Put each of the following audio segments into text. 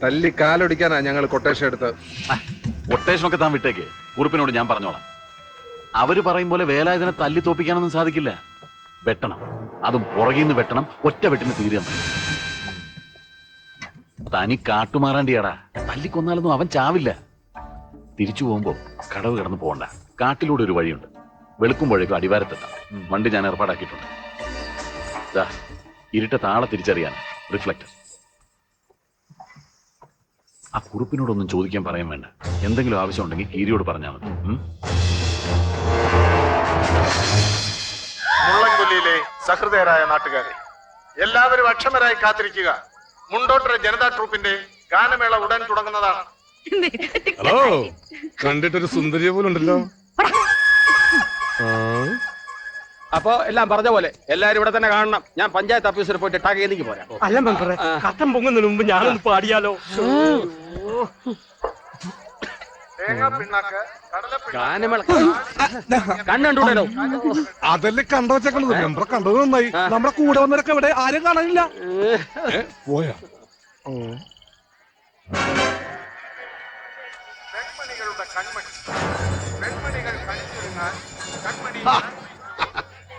തല്ലി കാലൊടിക്കാനാ ഞങ്ങൾ കൊട്ടേഷൻ എടുത്തത്. കൊട്ടേഷനൊക്കെ താൻ വിട്ടേക്ക്. കുറിപ്പിനോട് ഞാൻ പറഞ്ഞോളാം. അവര് പറയും പോലെ വേലായുധനെ തല്ലി തോപ്പിക്കാനൊന്നും സാധിക്കില്ല. വെട്ടണം, അതും പുറകിന്ന് വെട്ടണം. ഒറ്റ വെട്ടിന് തീരാൻ പറ്റും. തനി കാട്ടുമാറാണ്ടിയാടാ. തല്ലിക്കൊന്നാലൊന്നും അവൻ ചാവില്ല. തിരിച്ചു പോകുമ്പോ കടവ് കിടന്ന് പോകണ്ട. കാട്ടിലൂടെ ഒരു വഴിയുണ്ട്. വെളുക്കുമ്പോഴേക്കും അടിവാരത്തെത്താം. വണ്ടി ഞാൻ ഏർപ്പാടാക്കിയിട്ടുണ്ട്. ഇരുട്ട താളെ തിരിച്ചറിയാൻ റിഫ്ലക്ടർ. ആ കുറിപ്പിനോടൊന്നും ചോദിക്കാൻ പറയാൻ വേണ്ട. എന്തെങ്കിലും ആവശ്യം ഉണ്ടെങ്കിൽ കീരിയോട് പറഞ്ഞാൽ മതി. മുള്ളൻകൊല്ലിയിലെ സഹൃദയരായ നാട്ടുകാരെ, എല്ലാവരും അക്ഷമരായി കാത്തിരിക്കുക. മുണ്ടോട്ടര ജനതാ ട്രൂപ്പിന്റെ ഗാനമേള ഉടൻ തുടങ്ങുന്നതാണ്. ഹലോ, കണ്ടിട്ടൊരു സുന്ദരിയെ പോലുണ്ടല്ലോ. അപ്പൊ എല്ലാം പറഞ്ഞ പോലെ എല്ലാരും ഇവിടെ തന്നെ കാണണം. ഞാൻ പഞ്ചായത്ത് ഓഫീസിൽ പോയിട്ട് ടാഗേക്ക് പോരാ. അല്ല മെമ്പറെ, കട്ടം പൊങ്ങുന്നതിന് മുമ്പ് ഞാനൊന്ന് പാടിയാലോ? കണ്ടുണ്ടോ? അതല്ലേ കണ്ടു വെച്ചേക്കണത്. മെമ്പറെ കണ്ടത് നന്നായി. നമ്മുടെ കൂടെ വന്നവരൊക്കെ ഇവിടെ ആരും കാണാനില്ല. പോയാ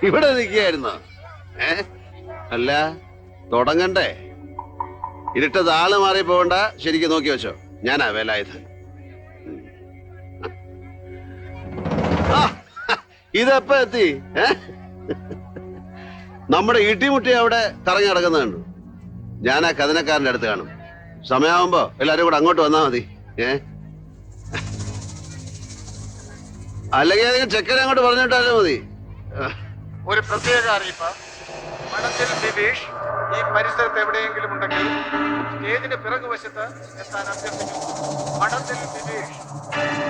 ഇവിടെ നിൽക്കുകയായിരുന്നു. അല്ല, തുടങ്ങണ്ടേ? ഇരുട്ടത് ആള് മാറി പോകണ്ട. ശരിക്കും നോക്കി വെച്ചോ. ഞാനാ വേലായുധൻ. ഇതെപ്പ എത്തി? നമ്മുടെ ഇടിമുട്ടി അവിടെ കറങ്ങി നടക്കുന്നുണ്ട്. ഞാൻ ആ കഥനക്കാരന്റെ അടുത്ത് കാണും. സമയമാകുമ്പോ എല്ലാരും കൂടെ അങ്ങോട്ട് വന്നാ മതി. അല്ലെങ്കിൽ ഏതെങ്കിലും ചെക്കനെ അങ്ങോട്ട് പറഞ്ഞിട്ടാലും മതി. ഒരു പ്രത്യേക അറിയിപ്പ്. മഠത്തിൽ ദിവേഷ് ഈ പരിസരത്ത് എവിടെയെങ്കിലും ഉണ്ടെങ്കിൽ സ്റ്റേജിന്റെ പിറകുവശത്ത് എത്താൻ അഭ്യർത്ഥിക്കുന്നു. മഠത്തിൽ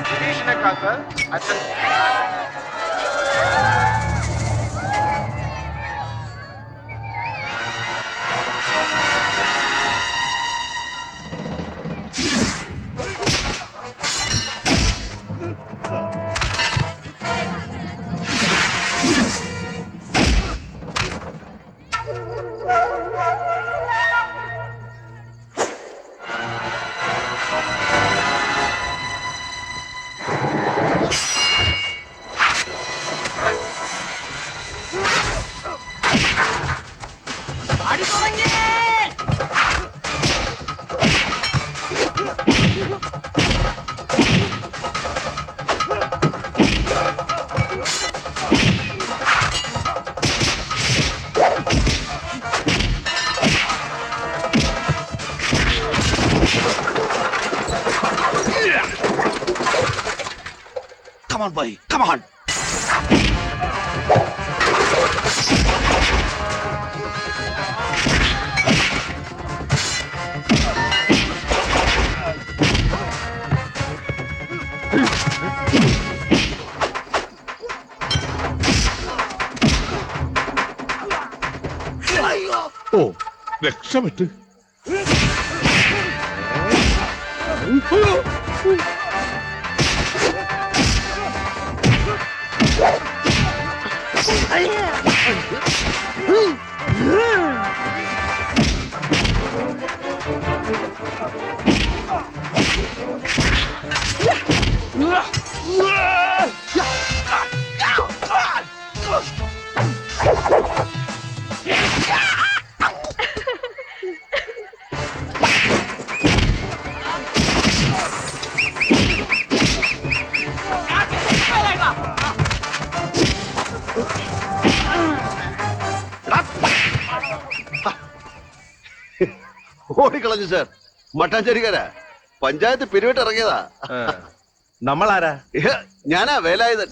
ദിവേഷിനെ കാത്ത് അച്ഛൻ. Come on, boy. Come on. ഓ, രക്ഷപ്പെട്ട്. ഓടിക്കളഞ്ഞു സാർ. മട്ടാഞ്ചേരിക്കാരാ. പഞ്ചായത്ത് പിരിവിട്ട് ഇറങ്ങിയതാ. നമ്മളാരാ? ഞാനാ വേലായുധൻ.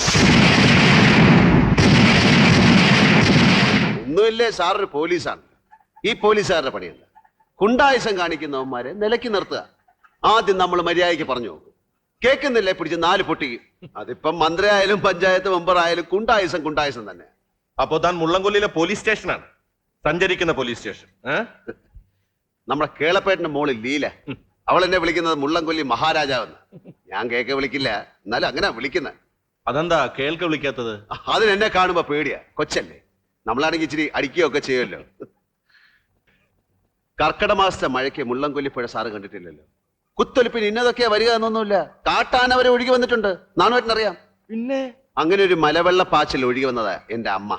ഒന്നുമില്ലേ, സാറൊരു പോലീസാണ്. ഈ പോലീസുകാരുടെ പണിയല്ല. കുണ്ടായുസം കാണിക്കുന്നവന്മാരെ നിലയ്ക്ക് നിർത്തുക. ആദ്യം നമ്മൾ മര്യാദയ്ക്ക് പറഞ്ഞു നോക്കും. കേൾക്കുന്നില്ലേ, പിടിച്ച് 4 പൊട്ടിക്കും. അതിപ്പം മന്ത്രി ആയാലും പഞ്ചായത്ത് മെമ്പർ ആയാലും കുണ്ടായുസം തന്നെ. അപ്പോ താൻ മുള്ളംകൊല്ലിയിലെ പോലീസ് സ്റ്റേഷനാണ്, സഞ്ചരിക്കുന്ന പോലീസ് സ്റ്റേഷൻ. നമ്മുടെ കേളപ്പേട്ടന്റെ മോളിൽ ലീല, അവൾ എന്നെ വിളിക്കുന്നത് മുള്ളംകൊല്ലി മഹാരാജാവെന്ന്. ഞാൻ കേക്ക് വിളിക്കില്ല, എന്നാലും അങ്ങനെ വിളിക്കുന്നത്. അതെന്താ കേൾക്ക വിളിക്കാത്തത്? അതിനെന്നെ കാണുമ്പോ പേടിയാ. കൊച്ചല്ലേ, നമ്മളാണെങ്കിൽ ഇച്ചിരി അടിക്കുകയൊക്കെ ചെയ്യുമല്ലോ. കർക്കിടക മാസത്തെ മഴയ്ക്ക് മുള്ളംകൊല്ലിപ്പുഴ സാറ് കണ്ടിട്ടില്ലല്ലോ. കുത്തൊലിപ്പിന് ഇന്നതൊക്കെയാ വരിക എന്നൊന്നുമില്ല. കാട്ടാന വരെ ഒഴുകി വന്നിട്ടുണ്ട്. നാണുവേട്ടനറിയാം. പിന്നെ അങ്ങനെ ഒരു മലവെള്ള പാച്ചിൽ ഒഴുകി വന്നതാ എന്റെ അമ്മ.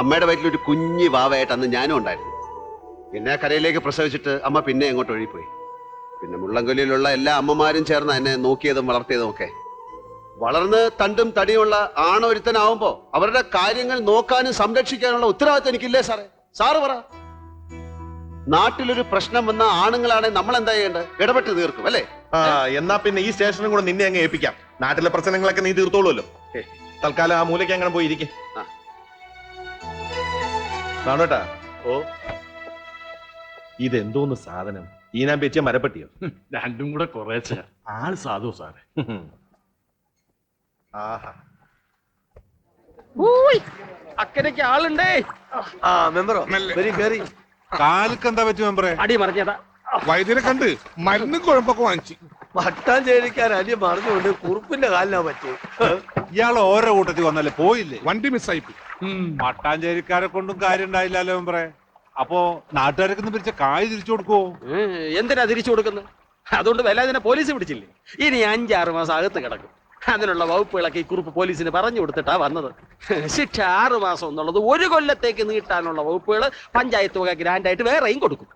അമ്മയുടെ വയറ്റിൽ ഒരു കുഞ്ഞി വാവയായിട്ട് അന്ന് ഞാനും ഉണ്ടായിരുന്നു. എന്നെ ആ കരയിലേക്ക് പ്രസവിച്ചിട്ട് അമ്മ പിന്നെ എങ്ങോട്ട് ഒഴുകിപ്പോയി. പിന്നെ മുള്ളംകൊല്ലിയിലുള്ള എല്ലാ അമ്മമാരും ചേർന്ന് എന്നെ നോക്കിയതും വളർത്തിയതും ഒക്കെ. വളർന്ന് തണ്ടും തടിയുള്ള ആണൊരുത്തനാവുമ്പോ അവരുടെ കാര്യങ്ങൾ നോക്കാനും സംരക്ഷിക്കാനുള്ള ഉത്തരവാദിത്വം എനിക്കില്ലേ സാറേ? സാറ് പറ. നാട്ടിലൊരു പ്രശ്നം വന്ന ആണുങ്ങളാണെങ്കിൽ നമ്മൾ എന്താ ചെയ്യേണ്ടത്? ഇടപെട്ട് തീർക്കും അല്ലേ? ആ എന്നാ പിന്നെ ഈ സ്റ്റേഷനും കൂടെ നിന്നെ അങ്ങ് ഏൽപ്പിക്കാം. നാട്ടിലെ പ്രശ്നങ്ങളൊക്കെ നീ തീർത്തോളൂല്ലോ. തൽക്കാലം ആ മൂലയ്ക്ക് അങ്ങനെ പോയിരിക്കും. ആ. നാണോട്ടാ, ഓ ഇതെന്തോന്ന് സാധനം? ഈനാൻ പേച്ചിയ മരപ്പട്ടിയോ? രണ്ടും കൂടെ കുറേച്ച ആള് സാധു സാറേ. ആഹാ. അക്കരയ്ക്ക് ആളുണ്ടേ. ആ മെമ്പറോ വരി കേറി. കാലിക്ക് എന്താ പറ്റി മെമ്പറെ? അടി മറിഞ്ഞതാ. വൈദ്യരെ കണ്ട് മരുന്നും കുഴമ്പൊക്കെ വാങ്ങിച്ചു. മട്ടാഞ്ചേരിക്കാർ അടി മറിഞ്ഞുകൊണ്ട് കുറുപ്പിന്റെ കാലിനാ പറ്റി. ഇയാൾ ഓരോ കൂട്ടത്തിൽ വന്നല്ലേ പോയില്ലേ? വണ്ടി മിസ്സായി. മട്ടാഞ്ചേരിക്കാരെ കൊണ്ടും കാര്യം ഉണ്ടായില്ലല്ലോ മെമ്പറെ. അപ്പോ നാട്ടുകാരൊക്കെ പിരിച്ച കായ് തിരിച്ചു കൊടുക്കുവോ? എന്തിനാ തിരിച്ചു കൊടുക്കുന്നത്? അതുകൊണ്ട് വേലായുധനെ പോലീസ് പിടിച്ചില്ലേ? ഇനി 5-6 മാസം അകത്ത് കിടക്കും. അതിനുള്ള വകുപ്പുകളൊക്കെ ഈ കുറിപ്പ് പോലീസിന് പറഞ്ഞു കൊടുത്തിട്ടാ വന്നത്. ശിക്ഷ 6 മാസം എന്നുള്ളത് 1 കൊല്ലത്തേക്ക് നീട്ടാനുള്ള വകുപ്പുകൾ പഞ്ചായത്ത് വക ഗ്രാൻഡായിട്ട് വേറെയും കൊടുക്കും.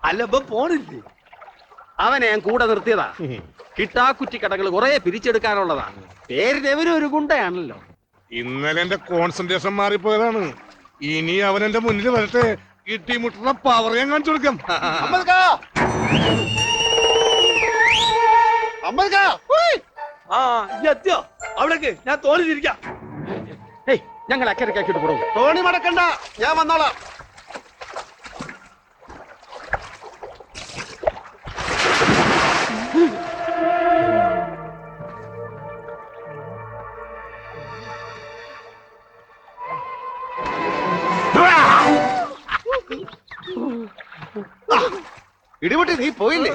അല്ല ഇപ്പൊ പോണില്ലേ? അവനെ ഞാൻ കൂടെ നിർത്തിയതാ. കിട്ടാക്കുറ്റി കടകൾ കുറെ പിരിച്ചെടുക്കാനുള്ളതാ. പേരിന് എവരും ഒരു ഗുണ്ടയാണല്ലോ. ഇന്നലെ എന്റെ കോൺസെൻട്രേഷൻ മാറിപ്പോയതാണ്. ഇനി അവൻ എന്റെ മുന്നിൽ വരട്ടെ. കിട്ടിമുട്ടുന്ന പവർ ഞാൻ കാണിച്ചു കൊടുക്കാം. ആ എത്തിയോ? അവിടേക്ക് ഞാൻ തോണി തിരിക്കാം. ഏയ് ഞങ്ങൾ അക്കരക്കാക്കിട്ട് പോകും. തോണി മടക്കണ്ട, ഞാൻ വന്നോളാം. ഇടിപൊട്ടി നീ പോയില്ലേ?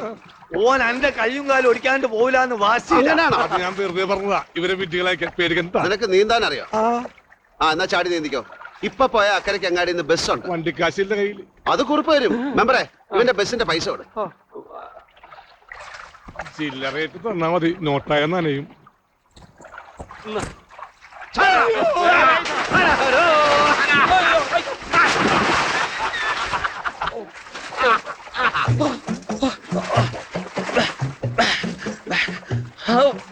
ഓൻ എന്റെ കയ്യും കാലും ഒടിക്കാണ്ട് പോവില്ലാന്ന് വാശി. അങ്ങനാണോ? അത് ഞാൻ വെറുതെ പറഞ്ഞതാ. ഇവരെ വിദ്യകളാക്കി പേരുകെന്താ? നിനക്ക് നീന്താൻ അറിയോ? ആ എന്നാ ചാടി നീന്തിക്കോ. ഇപ്പൊ പോയ അക്കരയ്ക്ക് അങ്ങാടി നിന്ന് ബസ്സുണ്ട്. വണ്ടിക്കാശിന്റെ കയ്യില് അത് കുറിപ്പ് വരും. മെമ്പറെ ഇവന്റെ ബസ്സിന്റെ പൈസ കൊടു. ചില്ലറേറ്റ് തന്നാ മതി. നോട്ടായ നനയും. Oh.